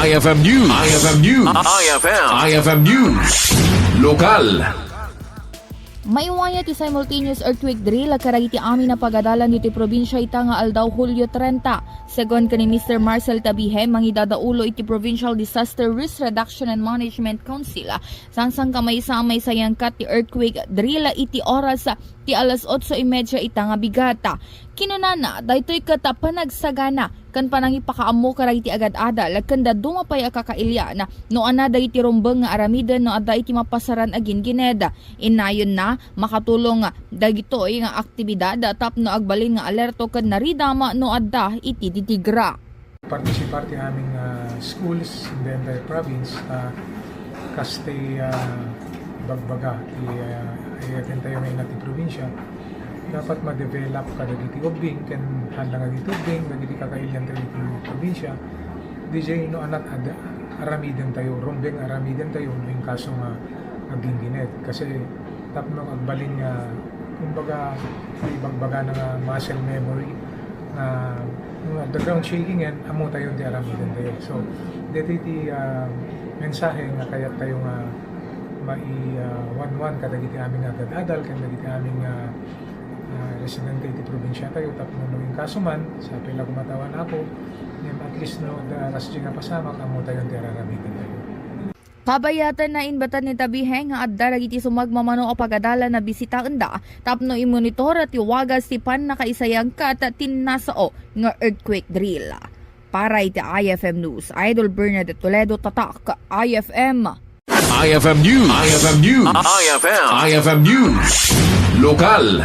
IFM News. IFM News. IFM News. Lokal. Maiwaya ti simultaneous earthquake drill karagiti amin na pagadalan dito probinsya ita nga aldaw Hulyo 30. Segon kani Mr. Marcel Tabihe, mangidadaulo iti Provincial Disaster Risk Reduction and Management Council. Sangsang kamay sa amay sayangkat ti earthquake drill iti oras ti alas 8:30 ita nga bigata. Kinunana, daytoy kata panagsagana kan panang ipakaammo karay iti agad-adal kan daduma pay akakailya na no anada iti rumbeng nga aramiden no adda iti mapasaran agin gineda. Inayon na makatulong dagitoy nga aktibidad tapno agbalin nga alerto ken naridama no adda iti ditigra. Participate aming schools in the entire province kaste bagbaga ayaten tayo ngayon natin probinsya dapat ma-develop kadagiti ubing ken handlang agiti ubing dagiti kakailyan tayo iti probinsya DJ no anat aramiden tayo rumbeng aramiden tayo no yung kaso nga agingginet kasi tapno agbalin nga kumbaga ibagbaga nga muscle memory na the ground shaking yan amo tayo di aramiden tayo so dito iti mensahe nga kaya tayo nga mai-1-1 kadagiti aming agad-adal kadagiti aming residente iti probinsya tayo tapno no yung kaso man sa pila kumatawan ako at least no rasdi nga pasama amo tayo di aramiden tayo. Pabayatan na inbatan ni Tabihe nga adda dagiti sumagmamano o pagadala na bisita enda tapno imonitor at iwagas ti pan nakaisayang kat tinnasao nga earthquake drill. Para iti IFM News, Idol Bernadette Toledo tatak IFM. IFM News. IFM News. IFM News. Lokal.